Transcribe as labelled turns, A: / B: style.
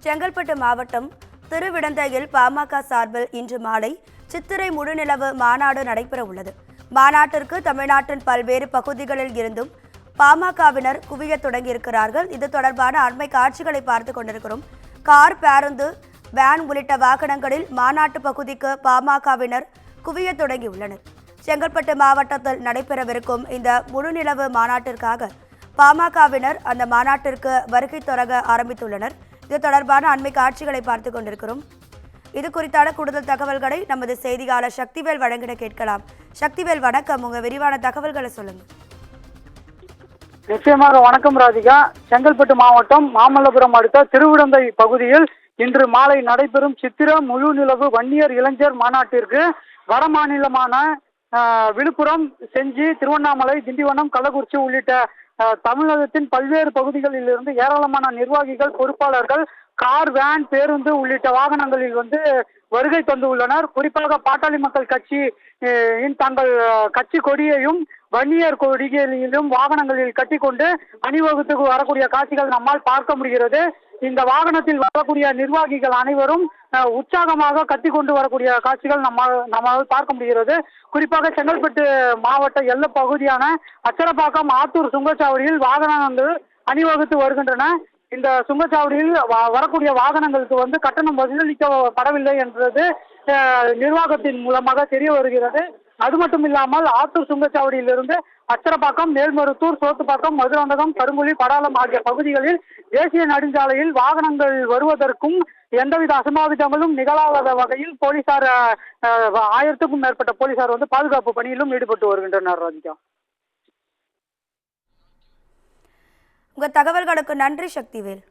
A: செங்கல்பட்டு மாவட்டம் திருவிடந்தையில் பாமக சார்பில் இன்று மாலை சித்திரை முழுநிலவு மாநாடு நடைபெற உள்ளது. மாநாட்டிற்கு தமிழ்நாட்டின் பல்வேறு பகுதிகளில் இருந்தும் பாமகவினர் குவிய தொடங்கியிருக்கிறார்கள். இது தொடர்பான அண்மை காட்சிகளை பார்த்து கொண்டிருக்கிறோம். கார், பேருந்து, வேன் உள்ளிட்ட வாகனங்களில் மாநாட்டு பகுதிக்கு பாமகவினர் குவிய தொடங்கியுள்ளனர். செங்கல்பட்டு மாவட்டத்தில் நடைபெறவிருக்கும் இந்த முழுநிலவு மாநாட்டிற்காக பாமகவினர் அந்த மாநாட்டிற்கு வருகை தொடங்க ஆரம்பித்துள்ளனர். இது தொடர்பான அண்மை காட்சிகளை பார்த்து கொண்டிருக்கிறோம். இது குறித்தான கூடுதல் தகவல்களை நமது செய்தியாளர் சக்திவேல் வழங்கிட கேட்கலாம். சக்திவேல், வணக்கம். உங்க விரிவான தகவல்களை சொல்லுங்க.
B: நிச்சயமாக வணக்கம் ராதிகா. செங்கல்பட்டு மாவட்டம் மாமல்லபுரம் அடுத்த திருவிடந்தை பகுதியில் இன்று மாலை நடைபெறும் சித்திர முழு நிலவு வன்னியர் இளைஞர் மாநாட்டிற்கு வட மாநிலமான விழுப்புரம், செஞ்சி, திருவண்ணாமலை, திண்டிவனம், கள்ளக்குறிச்சி உள்ளிட்ட தமிழகத்தின் பல்வேறு பகுதிகளில் இருந்து ஏராளமான நிர்வாகிகள், பொறுப்பாளர்கள் கார், வேன், பேருந்து உள்ளிட்ட வாகனங்களில் வருகை தந்துள்ளனர். குறிப்பாக பாட்டாளி மக்கள் கட்சி தங்கள் கட்சி கொடியையும் வன்னியர் கொடிகளிலும் வாகனங்களில் கட்டிக்கொண்டு அணிவகுத்து வரக்கூடிய காட்சிகள் நம்மால் பார்க்க முடிகிறது. இந்த வாகனத்தில் வரக்கூடிய நிர்வாகிகள் அனைவரும் உற்சாகமாக கத்தி கொண்டு வரக்கூடிய காட்சிகள் நம்மால் பார்க்க முடிகிறது. குறிப்பாக செங்கல்பட்டு மாவட்ட எல்லை பகுதியான அச்சரப்பாக்கம், ஆத்தூர் சுங்கச்சாவடியில் வாகனங்கள் அணிவகுத்து வருகின்றன. இந்த சுங்கச்சாவடியில் வரக்கூடிய வாகனங்களுக்கு கட்டணம் வசூலிக்கப்படவில்லை என்றது நிர்வாகத்தின் மூலமாக தெரிய வருகிறது. அது மட்டும் இல்லாமல் ஆத்தூர் சுங்கச்சாவடியிலிருந்து அச்சரப்பாக்கம், மேல்மருத்தூர், சோத்துப்பாக்கம், மதுராந்தகம், கருங்குழி, படாலம் ஆகிய பகுதிகளில் தேசிய நெடுஞ்சாலையில் வாகனங்கள் வருவதற்கும் எந்தவித அசம்பாவிதங்களும் நிகழாத வகையில் போலீசார் 1000க்கும் மேற்பட்ட போலீசார் பாதுகாப்பு பணியிலும் ஈடுபட்டு வருகின்றனர். ராதிகா,
A: உங்க தகவல்களுக்கு நன்றி சக்திவேல்.